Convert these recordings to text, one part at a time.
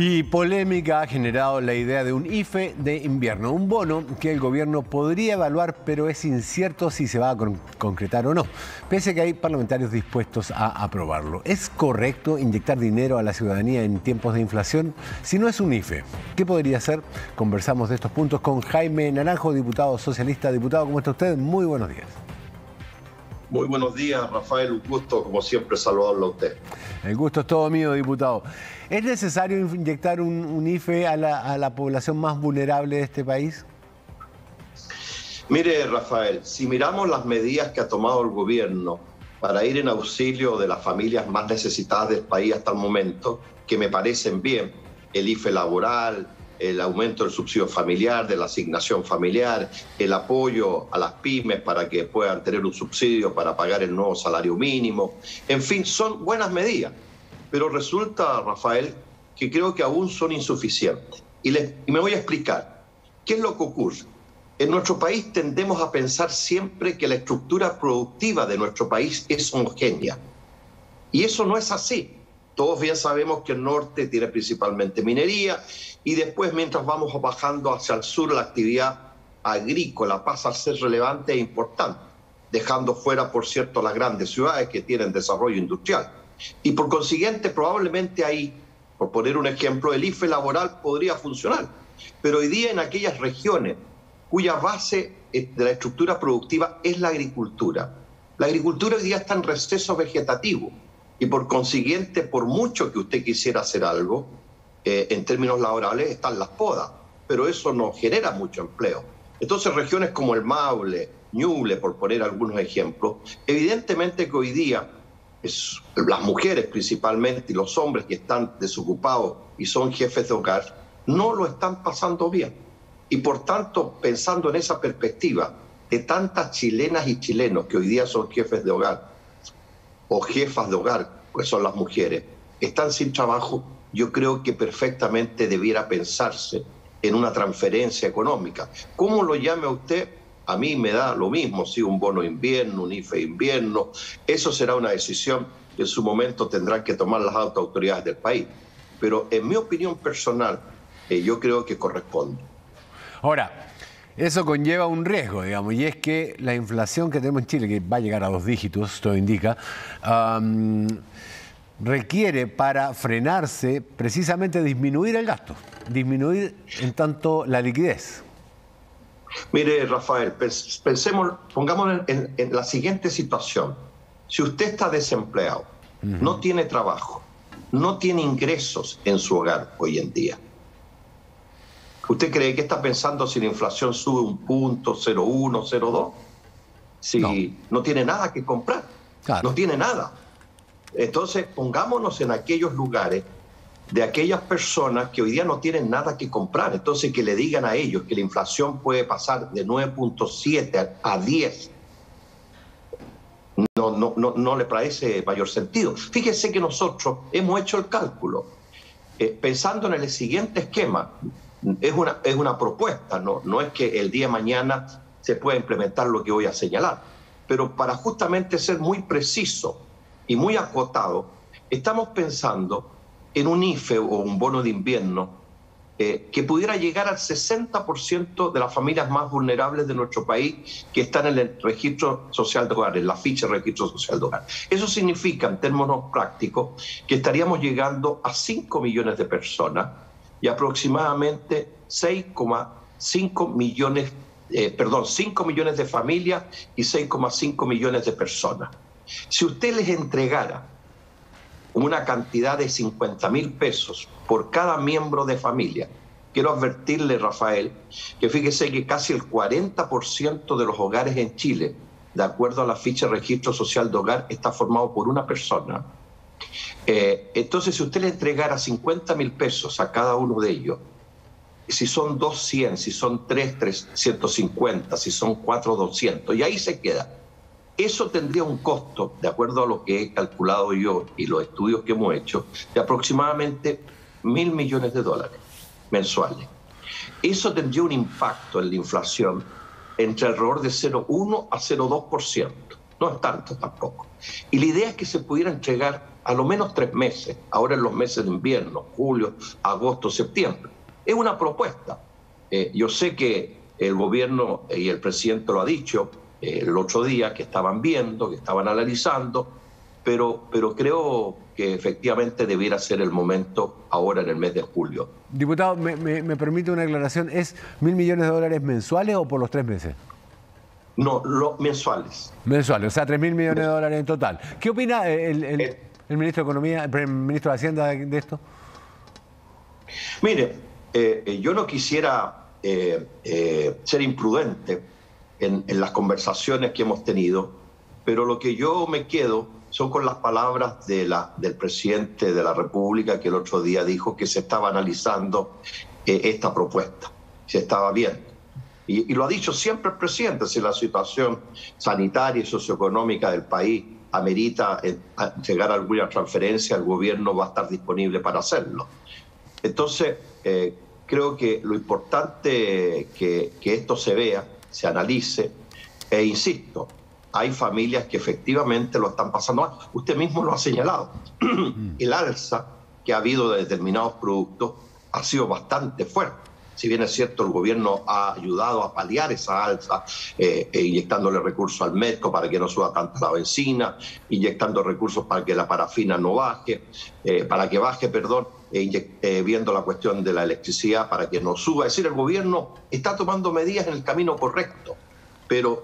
Y polémica ha generado la idea de un IFE de invierno, un bono que el gobierno podría evaluar, pero es incierto si se va a concretar o no, pese a que hay parlamentarios dispuestos a aprobarlo. ¿Es correcto inyectar dinero a la ciudadanía en tiempos de inflación? Si no es un IFE, ¿qué podría ser? Conversamos de estos puntos con Jaime Naranjo, diputado socialista. Diputado, ¿cómo está usted? Muy buenos días. Muy buenos días, Rafael. Un gusto, como siempre, saludarlo a usted. El gusto es todo mío, diputado. ¿Es necesario inyectar un IFE a la población más vulnerable de este país? Mire, Rafael, si miramos las medidas que ha tomado el gobierno para ir en auxilio de las familias más necesitadas del país hasta el momento, que me parecen bien, el IFE laboral, el aumento del subsidio familiar, de la asignación familiar, el apoyo a las pymes para que puedan tener un subsidio para pagar el nuevo salario mínimo. En fin, son buenas medidas, pero resulta, Rafael, que creo que aún son insuficientes. Y me voy a explicar. ¿Qué es lo que ocurre? En nuestro país tendemos a pensar siempre que la estructura productiva de nuestro país es homogénea. Y eso no es así. Todos bien sabemos que el norte tiene principalmente minería y después, mientras vamos bajando hacia el sur, la actividad agrícola pasa a ser relevante e importante, dejando fuera, por cierto, las grandes ciudades que tienen desarrollo industrial. Y por consiguiente, probablemente ahí, por poner un ejemplo, el IFE laboral podría funcionar. Pero hoy día en aquellas regiones cuya base de la estructura productiva es la agricultura hoy día está en receso vegetativo. Y por consiguiente, por mucho que usted quisiera hacer algo, en términos laborales están las podas, pero eso no genera mucho empleo. Entonces, regiones como el Maule, Ñuble, por poner algunos ejemplos, evidentemente que hoy día las mujeres principalmente y los hombres que están desocupados y son jefes de hogar, no lo están pasando bien. Y por tanto, pensando en esa perspectiva de tantas chilenas y chilenos que hoy día son jefes de hogar, o jefas de hogar, pues son las mujeres, están sin trabajo, yo creo que perfectamente debiera pensarse en una transferencia económica. ¿Cómo lo llame usted? A mí me da lo mismo, si un bono invierno, un IFE invierno, eso será una decisión que en su momento tendrán que tomar las altas autoridades del país. Pero en mi opinión personal, yo creo que corresponde. Ahora, eso conlleva un riesgo, digamos, y es que la inflación que tenemos en Chile, que va a llegar a 2 dígitos, todo indica, requiere para frenarse precisamente disminuir el gasto, disminuir en tanto la liquidez. Mire, Rafael, pongámonos en la siguiente situación. Si usted está desempleado, no tiene trabajo, no tiene ingresos en su hogar hoy en día, ¿usted cree que está pensando si la inflación sube un punto, 0,1, 0,2? Si no tiene nada que comprar, claro. No tiene nada. Entonces, pongámonos en aquellos lugares de aquellas personas que hoy día no tienen nada que comprar. Entonces, que le digan a ellos que la inflación puede pasar de 9,7 a 10. No le parece mayor sentido. Fíjese que nosotros hemos hecho el cálculo pensando en el siguiente esquema. Es una propuesta, no es que el día de mañana se pueda implementar lo que voy a señalar, pero para justamente ser muy preciso y muy acotado, estamos pensando en un IFE o un bono de invierno que pudiera llegar al 60% de las familias más vulnerables de nuestro país que están en el registro social de hogar, en la ficha de registro social de hogar. Eso significa, en términos prácticos, que estaríamos llegando a 5 millones de personas y aproximadamente 5 millones de familias y 6,5 millones de personas. Si usted les entregara una cantidad de 50.000 pesos por cada miembro de familia, quiero advertirle, Rafael, que fíjese que casi el 40% de los hogares en Chile, de acuerdo a la ficha de registro social de hogar, está formado por una persona. Entonces, si usted le entregara 50.000 pesos a cada uno de ellos, si son 200, si son 350, si son 400, y ahí se queda. Eso tendría un costo, de acuerdo a lo que he calculado yo y los estudios que hemos hecho, de aproximadamente $1.000 millones mensuales. Eso tendría un impacto en la inflación entre alrededor de 0,1 a 0,2%. No es tanto tampoco. Y la idea es que se pudiera entregar a lo menos 3 meses, ahora en los meses de invierno, julio, agosto, septiembre. Es una propuesta. Yo sé que el gobierno y el presidente lo ha dicho el otro día, que estaban viendo, que estaban analizando, pero creo que efectivamente debiera ser el momento ahora en el mes de julio. Diputado, me permite una aclaración. ¿Es $1.000 millones mensuales o por los 3 meses? No, mensuales. Mensuales, o sea, $3.000 millones en total. ¿Qué opina el ministro de Economía, el ministro de Hacienda de esto? Mire, yo no quisiera ser imprudente en las conversaciones que hemos tenido, pero lo que yo me quedo son con las palabras del presidente de la República, que el otro día dijo que se estaba analizando esta propuesta, se estaba viendo. Y lo ha dicho siempre el presidente: si la situación sanitaria y socioeconómica del país amerita llegar a alguna transferencia, el gobierno va a estar disponible para hacerlo. Entonces, creo que lo importante que esto se vea, se analice, e insisto, hay familias que efectivamente lo están pasando mal. Usted mismo lo ha señalado. El alza que ha habido de determinados productos ha sido bastante fuerte. Si bien es cierto, el gobierno ha ayudado a paliar esa alza, inyectándole recursos al Medco para que no suba tanto la benzina, inyectando recursos para que la parafina no baje, viendo la cuestión de la electricidad para que no suba. Es decir, el gobierno está tomando medidas en el camino correcto, pero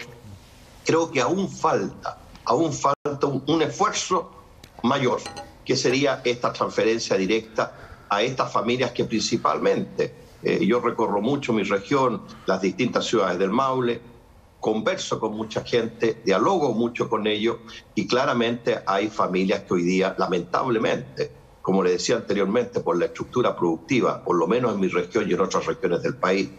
creo que aún falta un esfuerzo mayor, que sería esta transferencia directa a estas familias que principalmente, yo recorro mucho mi región, las distintas ciudades del Maule, converso con mucha gente, dialogo mucho con ellos, y claramente hay familias que hoy día, lamentablemente, como le decía anteriormente, por la estructura productiva, por lo menos en mi región y en otras regiones del país,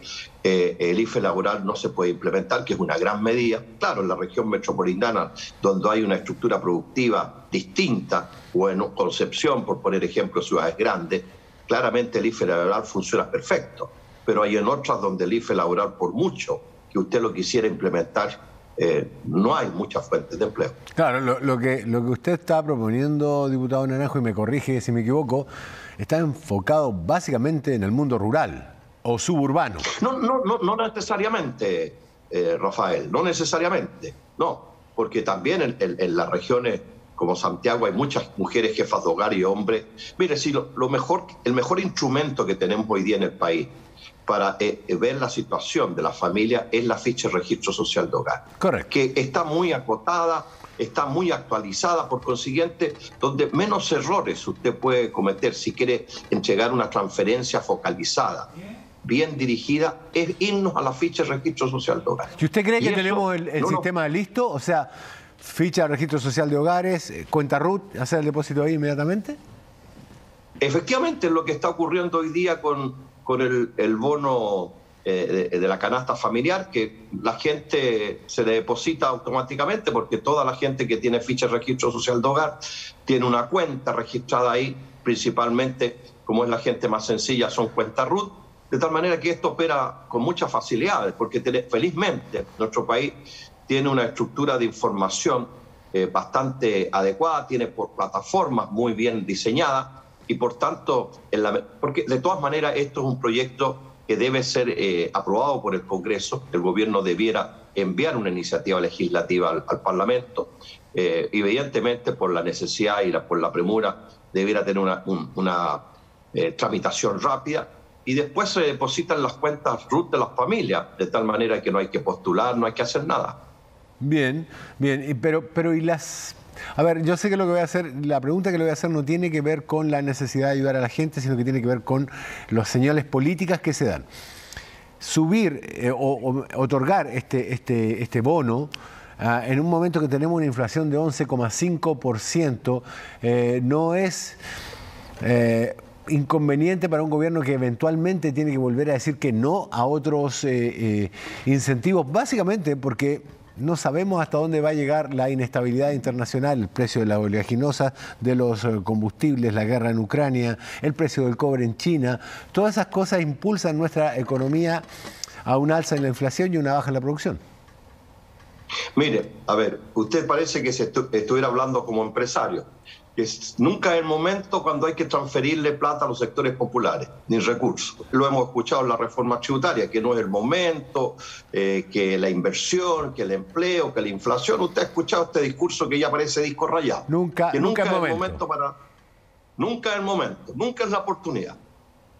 el IFE laboral no se puede implementar, que es una gran medida. Claro, en la región metropolitana, donde hay una estructura productiva distinta, o en Concepción, por poner ejemplo, ciudades grandes, claramente el IFE laboral funciona perfecto, pero hay en otras donde el IFE laboral, por mucho que usted lo quisiera implementar, no hay muchas fuentes de empleo. Claro, lo que usted está proponiendo, diputado Naranjo, y me corrige si me equivoco, está enfocado básicamente en el mundo rural o suburbano. No necesariamente, Rafael, no necesariamente, no, porque también en las regiones como Santiago hay muchas mujeres jefas de hogar y hombres. Mire, si el mejor instrumento que tenemos hoy día en el país para ver la situación de la familia es la ficha de registro social de hogar. Correcto. Que está muy acotada, está muy actualizada, por consiguiente, donde menos errores usted puede cometer si quiere entregar una transferencia focalizada, bien dirigida, es irnos a la ficha de registro social de hogar. ¿Y usted cree que tenemos el sistema listo? O sea, ficha de registro social de hogares, cuenta RUT, hacer el depósito ahí inmediatamente. Efectivamente, es lo que está ocurriendo hoy día con el bono de la canasta familiar, que la gente se le deposita automáticamente, porque toda la gente que tiene ficha de registro social de hogar tiene una cuenta registrada ahí, principalmente, como es la gente más sencilla, son cuentas RUT, de tal manera que esto opera con muchas facilidades, porque felizmente nuestro país tiene una estructura de información bastante adecuada, tiene plataformas muy bien diseñadas, y por tanto, porque de todas maneras esto es un proyecto que debe ser aprobado por el Congreso. El gobierno debiera enviar una iniciativa legislativa al Parlamento. Evidentemente, por la necesidad y por la premura, debiera tener una tramitación rápida, y después se depositan las cuentas RUT de las familias, de tal manera que no hay que postular, no hay que hacer nada. Bien, pero ¿y las...? A ver, yo sé que lo que voy a hacer, la pregunta que le voy a hacer no tiene que ver con la necesidad de ayudar a la gente, sino que tiene que ver con las señales políticas que se dan. Subir o otorgar este bono en un momento que tenemos una inflación de 11,5%, no es inconveniente para un gobierno que eventualmente tiene que volver a decir que no a otros incentivos, básicamente porque no sabemos hasta dónde va a llegar la inestabilidad internacional, el precio de la oleaginosa, de los combustibles, la guerra en Ucrania, el precio del cobre en China. Todas esas cosas impulsan nuestra economía a un alza en la inflación y una baja en la producción. Mire, a ver, usted parece que estuviera hablando como empresario. que nunca es el momento cuando hay que transferirle plata a los sectores populares, ni recursos. Lo hemos escuchado en la reforma tributaria, que no es el momento, que la inversión, que el empleo, que la inflación. Usted ha escuchado este discurso que ya parece disco rayado. Nunca es el momento. momento para... Nunca es el momento, nunca es la oportunidad.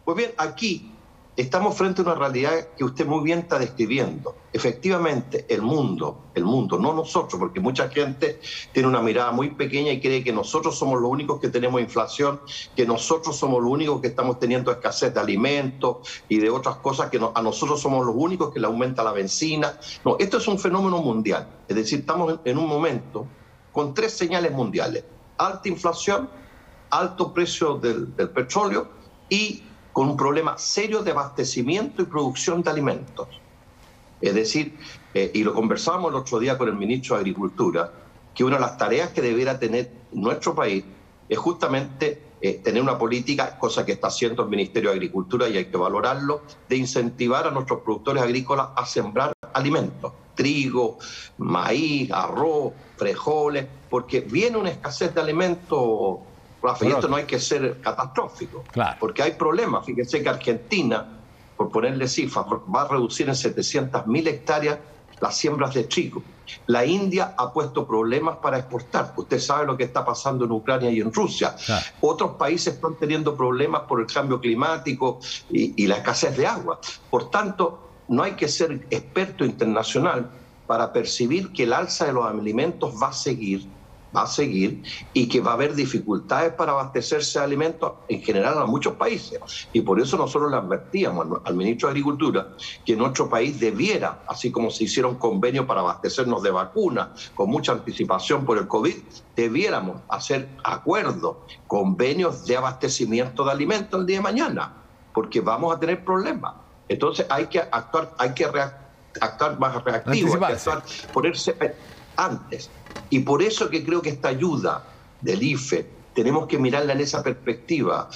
Pues bien, aquí estamos frente a una realidad que usted muy bien está describiendo. Efectivamente, el mundo, no nosotros, porque mucha gente tiene una mirada muy pequeña y cree que nosotros somos los únicos que tenemos inflación, que nosotros somos los únicos que estamos teniendo escasez de alimentos y de otras cosas, que a nosotros somos los únicos que le aumenta la benzina. No, esto es un fenómeno mundial. Es decir, estamos en un momento con 3 señales mundiales: alta inflación, alto precio del petróleo y con un problema serio de abastecimiento y producción de alimentos. Es decir, y lo conversábamos el otro día con el ministro de Agricultura, que una de las tareas que debiera tener nuestro país es justamente tener una política, cosa que está haciendo el Ministerio de Agricultura y hay que valorarlo, de incentivar a nuestros productores agrícolas a sembrar alimentos, trigo, maíz, arroz, frijoles, porque viene una escasez de alimentos, Rafa, y esto no hay que ser catastrófico, claro, porque hay problemas. Fíjense que Argentina, por ponerle cifras, va a reducir en 700.000 hectáreas las siembras de trigo. La India ha puesto problemas para exportar. Usted sabe lo que está pasando en Ucrania y en Rusia. Claro. Otros países están teniendo problemas por el cambio climático y la escasez de agua. Por tanto, no hay que ser experto internacional para percibir que el alza de los alimentos va a seguir y que va a haber dificultades para abastecerse de alimentos en general a muchos países. Y por eso nosotros le advertíamos al ministro de Agricultura que nuestro país debiera, así como se hicieron convenios para abastecernos de vacunas con mucha anticipación por el COVID, debiéramos hacer acuerdos, convenios de abastecimiento de alimentos el día de mañana, porque vamos a tener problemas. Entonces hay que actuar, actuar más reactivo, hay que actuar, ponerse antes. Y por eso que creo que esta ayuda del IFE tenemos que mirarla en esa perspectiva,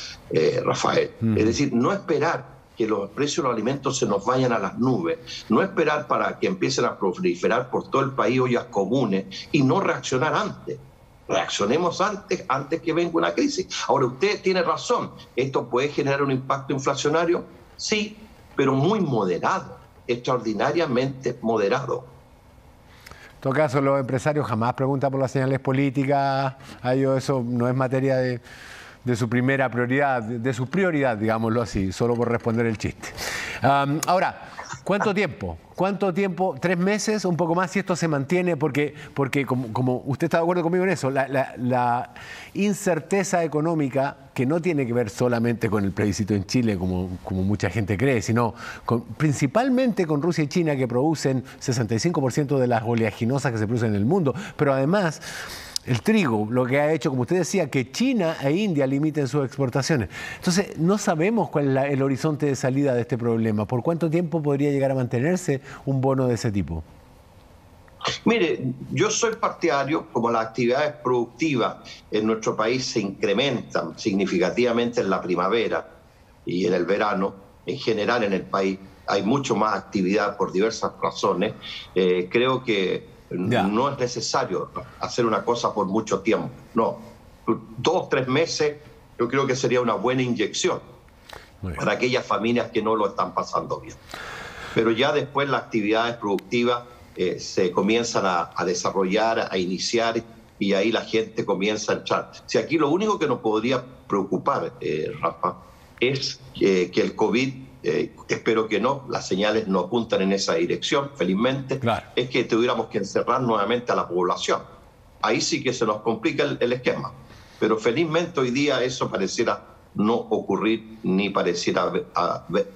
Rafael. Es decir, no esperar que los precios de los alimentos se nos vayan a las nubes, no esperar para que empiecen a proliferar por todo el país ollas comunes y no reaccionar antes. Reaccionemos antes que venga una crisis. Ahora, usted tiene razón, esto puede generar un impacto inflacionario, sí, pero muy moderado, extraordinariamente moderado. En todo caso, los empresarios jamás preguntan por las señales políticas. A ellos eso no es materia de su primera prioridad, de su prioridad, digámoslo así, solo por responder el chiste. Ahora, ¿cuánto tiempo? ¿Cuánto tiempo? ¿3 meses? ¿Un poco más? Si esto se mantiene, porque como usted está de acuerdo conmigo en eso, la incerteza económica, que no tiene que ver solamente con el plebiscito en Chile, como mucha gente cree, sino principalmente con Rusia y China, que producen 65% de las oleaginosas que se producen en el mundo, pero además el trigo, lo que ha hecho, como usted decía, que China e India limiten sus exportaciones. Entonces, no sabemos cuál es el horizonte de salida de este problema. ¿Por cuánto tiempo podría llegar a mantenerse un bono de ese tipo? Mire, yo soy partidario, como las actividades productivas en nuestro país se incrementan significativamente en la primavera y en el verano, en general en el país hay mucho más actividad por diversas razones, creo que no es necesario hacer una cosa por mucho tiempo. No, 2, 3 meses yo creo que sería una buena inyección para aquellas familias que no lo están pasando bien. Pero ya después las actividades productivas se comienzan a desarrollar, a iniciar, y ahí la gente comienza a entrar. Si aquí lo único que nos podría preocupar, Rafa, es que el COVID, espero que no, las señales no apuntan en esa dirección, felizmente, claro, es que tuviéramos que encerrar nuevamente a la población. Ahí sí que se nos complica el esquema. Pero felizmente hoy día eso pareciera no ocurrir, ni pareciera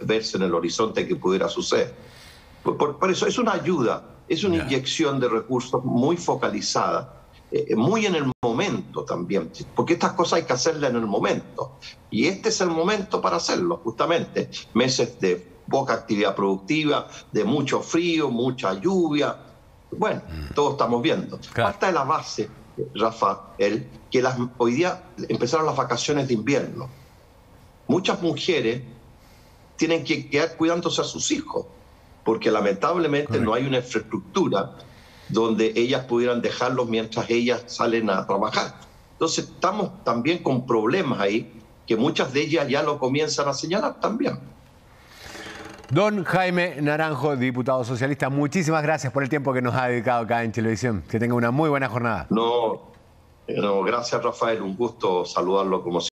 verse en el horizonte que pudiera suceder. Por eso es una ayuda, es una inyección de recursos muy focalizada, muy en el momento también, porque estas cosas hay que hacerlas en el momento, y este es el momento para hacerlo, justamente. Meses de poca actividad productiva, de mucho frío, mucha lluvia, bueno, todos estamos viendo. Claro. Hasta de la base, Rafael, que hoy día empezaron las vacaciones de invierno. Muchas mujeres tienen que quedar cuidándose a sus hijos, porque lamentablemente no hay una infraestructura donde ellas pudieran dejarlos mientras ellas salen a trabajar. Entonces estamos también con problemas ahí, que muchas de ellas ya lo comienzan a señalar también. Don Jaime Naranjo, diputado socialista, muchísimas gracias por el tiempo que nos ha dedicado acá en televisión. Que tenga una muy buena jornada. No, gracias Rafael, un gusto saludarlo como siempre.